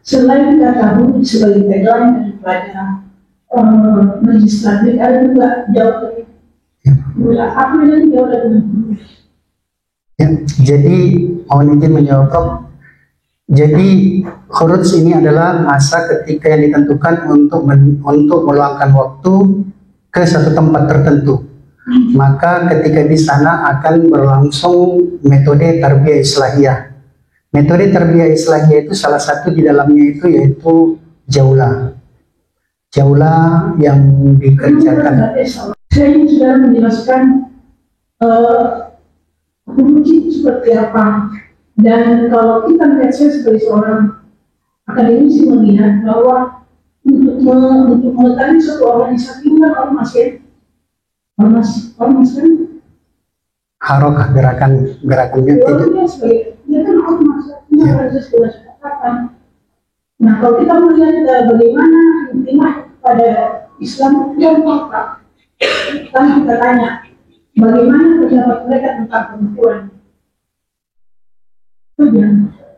S5: Selain kita tahu sebagai tagline daripada Majelis Tabligh, ada juga jauh dari apa yang jauh dari
S3: Ya, jadi mohon izin menjawab Prof. Jadi khuruj ini adalah masa ketika yang ditentukan untuk meluangkan waktu ke satu tempat tertentu. Maka ketika di sana akan berlangsung metode tarbiyah islahiyah. Metode tarbiyah islahiyah itu salah satu di dalamnya itu yaitu jaulah. Jaulah yang dikerjakan.
S5: Saya ingin sudah menjelaskan kunci seperti apa. Dan kalau kita melihat saya sebagai seorang akademisi melihat bahwa untuk mengetahui suatu organisasi itu kan ormas ya, ormas kan
S3: Harokah gerakannya tidak.
S5: dia sebagai dia kan ormas, dia harus sebuah kesepakatan. Nah kalau kita melihat bagaimana intimah pada Islam yang apa, kan kita tanya bagaimana pendapat mereka tentang perempuan.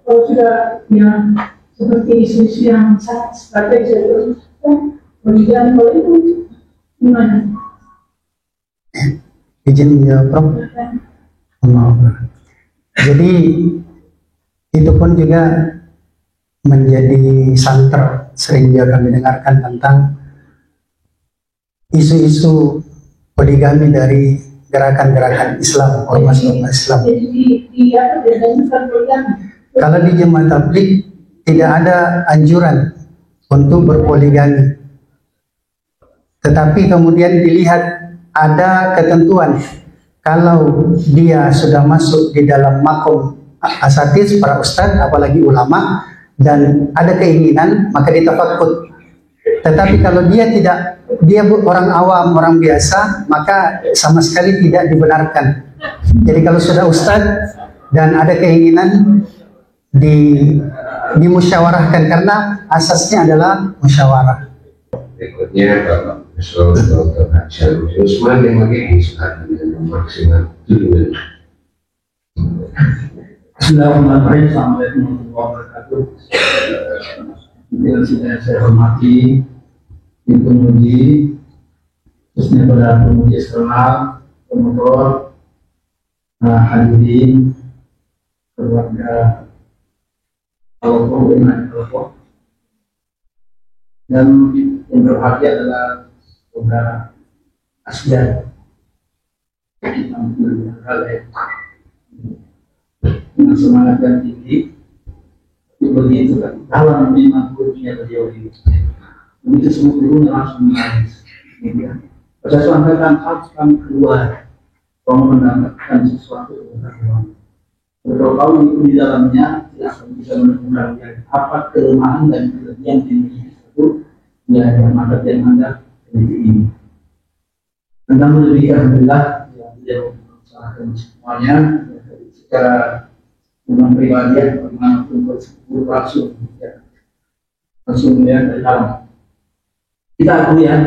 S5: Kalau sudah yang seperti isu-isu yang sangat strategis kemudian kalau itu gimana?
S3: Izin menjawab Prof. Jadi itu pun juga menjadi santer sering juga kami dengarkan tentang isu-isu poligami dari gerakan-gerakan Islam, ormas-ormas Islam. Kalau di Jemaah Tabligh tidak ada anjuran untuk berpoligami, tetapi kemudian dilihat ada ketentuan kalau dia sudah masuk di dalam makom asatidz para ustadz apalagi ulama dan ada keinginan maka ditafakut. Tetapi kalau dia tidak, dia orang awam, orang biasa, maka sama sekali tidak dibenarkan. Jadi kalau sudah ustadz dan ada keinginan dimusyawarahkan karena asasnya adalah musyawarah.
S2: Berikutnya Bapak Profesor Dr. Hasan Usman yang lagi disahkan dengan maksimal 7 menit.
S7: Bismillahirrahmanirrahim. Assalamualaikum warahmatullahi wabarakatuh. Yang sudah saya hormati tim penguji, khususnya pada penguji eksternal, promotor, hadirin, keluarga kelompok dengan kelompok, dan yang berbahagia adalah saudara Asgar dengan semangat yang tinggi. Begitu kan dalam memang gurunya beliau ini begitu semua gurunya langsung menangis. Saya sampaikan harus kami keluar kalau mendapatkan sesuatu pengetahuan. Kalau tahu itu di dalamnya tidak akan bisa menemukan apa kelemahan dan kelebihan diri itu ya yang ada ini. Tentang lebih alhamdulillah yang beliau mengusahakan semuanya secara dengan pribadi bagaimana pun langsung ya dari dalam. Kita akui ya,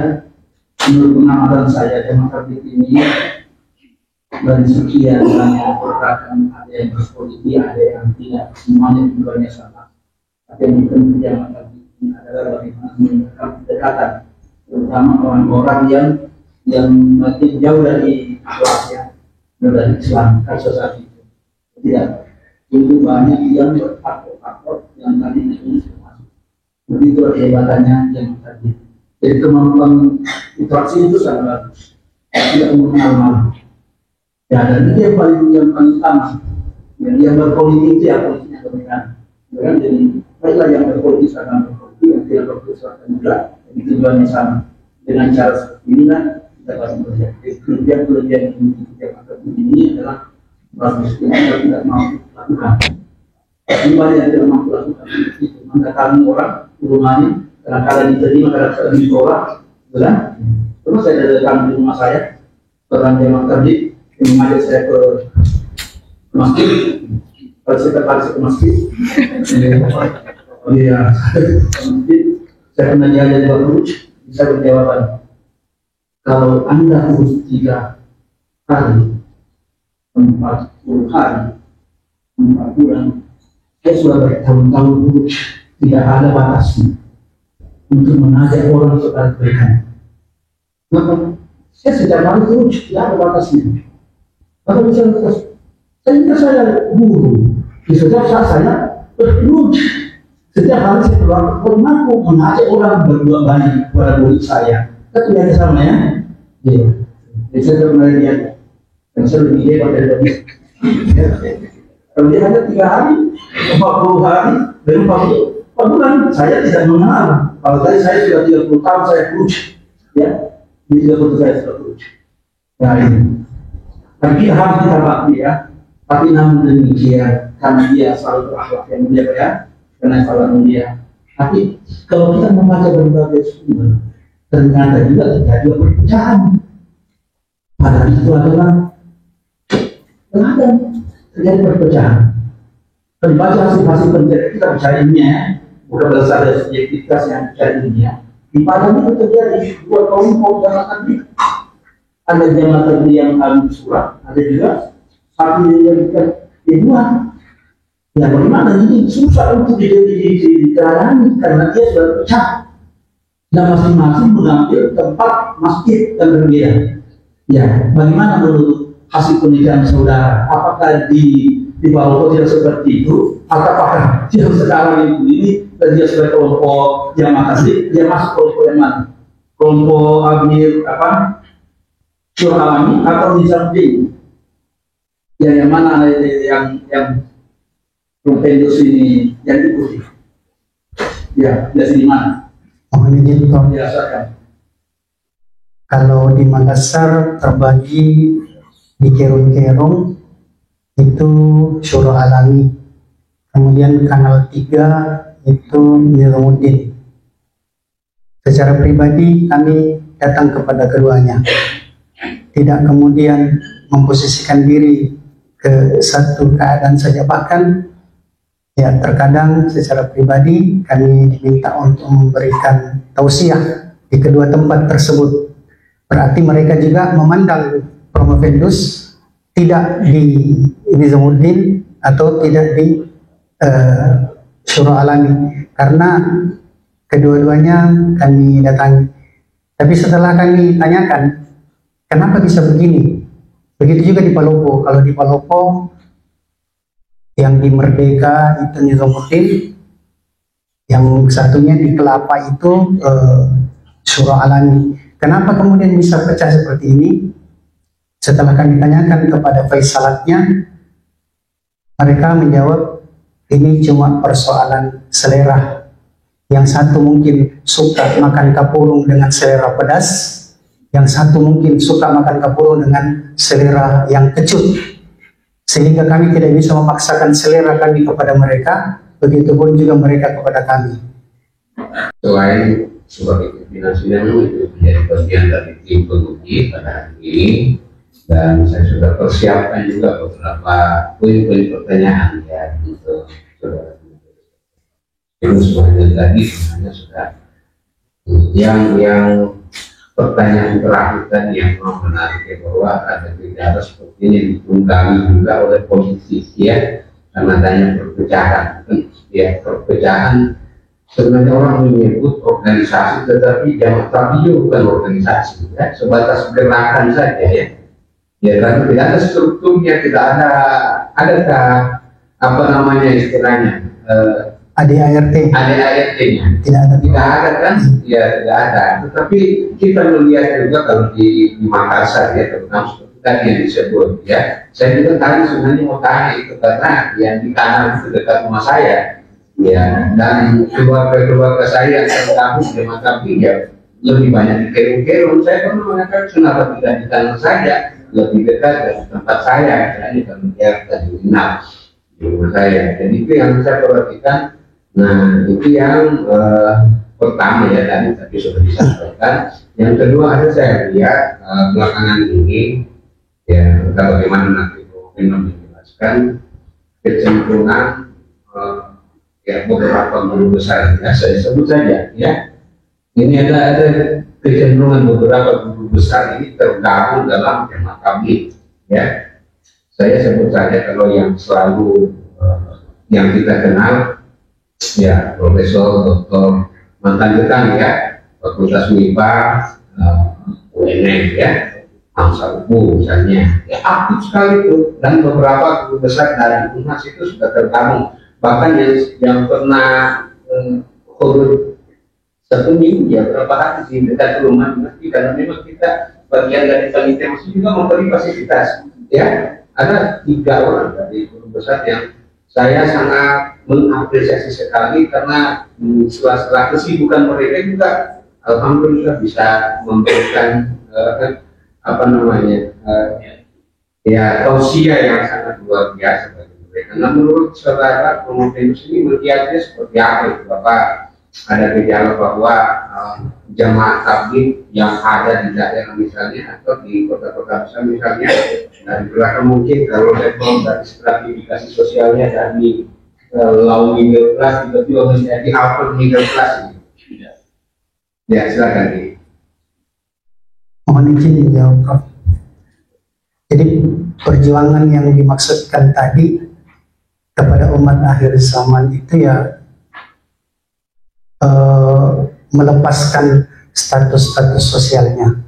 S7: menurut pengamatan saya Jemaah Tabligh ini dari sekian banyak pergerakan, ada yang berpolitik, ada yang tidak, semuanya tujuannya sama. Tapi yang penting Jemaah Tabligh ini adalah bagaimana meningkatkan kedekatan, terutama orang-orang yang makin jauh dari Islam, dari Islam, sosial itu tidak. Itu banyak yang berfaktor-faktor yang tadi ini masuk. Begitu kehebatannya yang tadi. Jadi kemampuan interaksi itu sangat bagus. Tidak mengenal malu. Ya, dan itu yang paling utama. Yang berpolitik itu ya politiknya kebenaran. Jadi baiklah yang berpolitik akan berpolitik, yang tidak berpolitik akan juga. Jadi tujuannya sama. Dengan cara seperti ini kan kita pasti berjaya. Kelebihan ini adalah bagus. Kita tidak mau lakukan. Ini banyak yang tidak mampu lakukan itu. Maka kami orang rumahnya, kadang-kadang diterima, kadang-kadang ditolak, kan? Terus saya datang di rumah saya, orang jamaah tabligh yang mengajak saya ke masjid, kalau saya tertarik ke masjid, saya pernah diajak buat urus, bisa berjawaban. Kalau Anda urus 3 hari, 40 hari, 4 bulan, saya sudah bertahun-tahun urus, tidak ada batasnya untuk mengajak orang kepada kebaikan. Maka saya setiap hari urus, tidak ada batasnya. Maka bisa terus, saya guru, di setiap saat saya berurus. Setiap hari saya keluar, pernah mengajak orang berdua banyak kepada murid saya. Kan tidak sama ya? Iya. Jadi saya pernah lihat, yang saya lebih hebat dari tadi. Kalau dia hanya 3 hari, 40 hari, dan 4 bulan, saya tidak mengenal. Kalau tadi saya sudah 30 tahun saya coach, ya, di 30 saya sudah coach. Nah ini, tapi harus kita bakti ya. Tapi namun demikian, karena dia selalu berakhlak yang mulia ya, karena salah mulia. Tapi kalau kita membaca berbagai sumber, ternyata juga terjadi perpecahan. Pada itu adalah terhadap terjadi perpecahan. Kalau dibaca hasil-hasil penelitian kita percaya ilmiah, bukan berdasar dari subjektivitas yang percaya ilmiah. Di Padang itu terjadi 2 kelompok jamaah tabligh. Ada jamaah tabligh yang ahli surat, ada juga satu yang kedua. Ya bagaimana ini susah untuk diterangani karena dia sudah pecah. Dan masing-masing mengambil tempat masjid dan berbeda. Ya, bagaimana menurut hasil penelitian saudara? Apakah di bawah tidak seperti itu? Apakah yang sekarang ini dan dia sebagai kelompok jamaah tabligh, dia masuk kelompok yang mana? Kelompok Abnir Syurah Alami atau Nizamudin? Ya, yang mana yang Kompendus ini yang diikuti? Ya, dari sini mana?
S3: Mohon izin Prof.
S7: Dirasakan.
S3: Kalau di Makassar terbagi di Kerong-Kerong itu Syurah Alami, kemudian Kanal 3 itu Nizamuddin. Secara pribadi kami datang kepada keduanya, tidak kemudian memposisikan diri ke satu keadaan saja, bahkan ya terkadang secara pribadi kami diminta untuk memberikan tausiah di kedua tempat tersebut. Berarti mereka juga memandang Promovendus tidak di Nizamuddin atau tidak di Syurah Alami, karena kedua-duanya kami datangi. Tapi setelah kami tanyakan kenapa bisa begini, begitu juga di Palopo. Kalau di Palopo yang di Merdeka itu Nizamuddin, yang satunya di Kelapa itu Syurah Alami. Kenapa kemudian bisa pecah seperti ini? Setelah kami tanyakan kepada Faisalatnya, mereka menjawab ini cuma persoalan selera. Yang satu mungkin suka makan kapurung dengan selera pedas, yang satu mungkin suka makan kapurung dengan selera yang kecut. Sehingga kami tidak bisa memaksakan selera kami kepada mereka, begitupun juga mereka kepada kami.
S2: Selain sebagai pimpinan sidang itu menjadi bagian dari tim penguji pada hari ini, dan saya sudah persiapkan juga beberapa poin-poin pertanyaan ya untuk saudara. Itu semuanya tadi sebenarnya sudah yang pertanyaan terakhir tadi yang menarik bahwa ada bicara seperti ini ditunggangi juga oleh politisi ya, karena adanya perpecahan. Ya, perpecahan sebenarnya orang menyebut organisasi, tetapi jamaah tabligh bukan organisasi ya, sebatas gerakan saja ya. Ya, karena tidak ada strukturnya, tidak ada apa namanya istilahnya ADART-nya tidak ada kan? Ya tidak ada. Tetapi kita melihat juga kalau di Makassar ya, terutama seperti tadi yang disebut ya. Saya juga tadi sebenarnya mau tanya itu karena yang di kanan itu dekat rumah saya ya, dan keluarga saya yang tergabung di Makassar ya lebih banyak di Kerong-Kerong. Saya pernah mengatakan kenapa tidak di kanan saja, lebih dekat dari tempat saya, karena kalau dia tadi di rumah saya. Jadi itu yang saya perhatikan. Nah, itu yang pertama ya, tadi sudah disampaikan. Yang kedua ada saya lihat belakangan ini ya, bagaimana nanti Prof. menjelaskan kecenderungan ya beberapa guru besar ya, saya sebut saja ya. Ini ada kecenderungan beberapa guru besar ini tergabung dalam jamaah tabligh ya. Saya sebut saja kalau yang selalu yang kita kenal ya, Profesor Dr. mantan dekan ya Fakultas MIPA UNM ya, Hamsa Upu misalnya ya, aktif sekali itu, dan beberapa guru besar dari UNAS itu sudah tergabung, bahkan yang pernah khurud satu minggu ya berapa hari di dekat rumah masjid, karena memang kita bagian dari panitia masjid juga memberi fasilitas ya. Ada 3 orang dari guru besar yang saya sangat mengapresiasi sekali, karena setelah kesibukan mereka juga alhamdulillah bisa memberikan ya tausiah yang sangat luar biasa bagi mereka. Nah, menurut saudara Promovenus ini melihatnya seperti apa itu? Bapak ada gejala bahwa jamaah tabligh yang ada di daerah misalnya atau di kota-kota besar misalnya, dari belakang mungkin kalau level dari stratifikasi sosialnya dari low middle class tiba-tiba menjadi upper middle class ini. Ya, silakan.
S3: Mohon izin dijawab, Prof. Jadi perjuangan yang dimaksudkan tadi kepada umat akhir zaman itu ya melepaskan status-status sosialnya.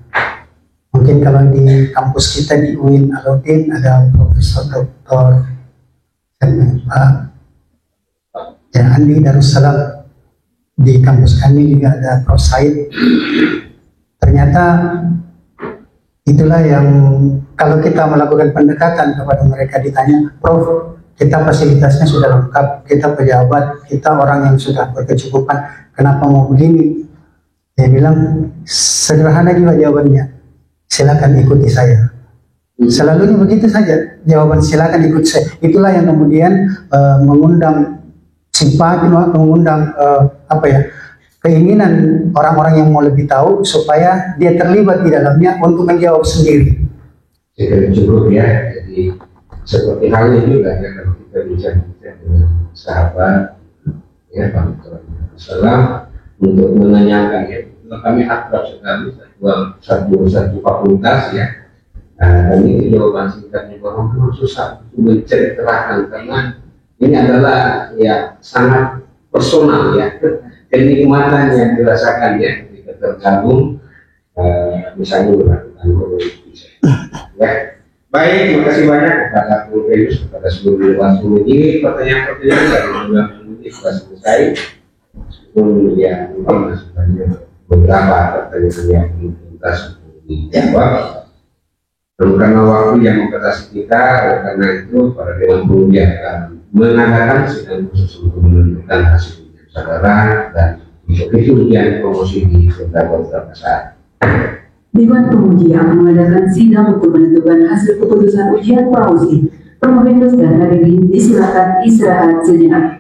S3: Mungkin kalau di kampus kita di UIN Alauddin ada Profesor Dr. ya Andi Darussalam, di kampus kami juga ada Prof. Said. Ternyata itulah yang kalau kita melakukan pendekatan kepada mereka, ditanya, Prof, kita fasilitasnya sudah lengkap, kita pejabat, kita orang yang sudah berkecukupan, kenapa mau begini? Dia bilang, sederhana juga jawabannya, silakan ikuti saya. Selalunya begitu saja, jawaban silakan ikut saya. Itulah yang kemudian mengundang simpati, mengundang keinginan orang-orang yang mau lebih tahu supaya dia terlibat di dalamnya untuk menjawab sendiri.
S2: Cukup ya, jadi seperti halnya juga ya kalau kita bicara dengan sahabat ya Pak Salam untuk menanyakan ya, kami akrab sekali satu fakultas ya, dan ini jawaban singkatnya bahwa memang susah menceritakan karena ini adalah ya sangat personal ya, kenikmatan yang dirasakan ya ketika tergabung misalnya melakukan politik ya. Baik, terima kasih banyak kepada Prof. kepada seluruh dewan ini. Pertanyaan-pertanyaan dari dewan ini sudah selesai. Meskipun ya mungkin masih banyak beberapa pertanyaan yang kita dijawab. Karena waktu yang membatasi kita, karena itu para dewan penguji akan mengadakan sidang khusus untuk menentukan hasil ujian saudara, dan untuk itu ujian promosi di beberapa saat.
S1: Dewan Penguji akan mengadakan sidang untuk menentukan hasil keputusan ujian promosi. Promovenus dan hadirin disilakan istirahat sejenak.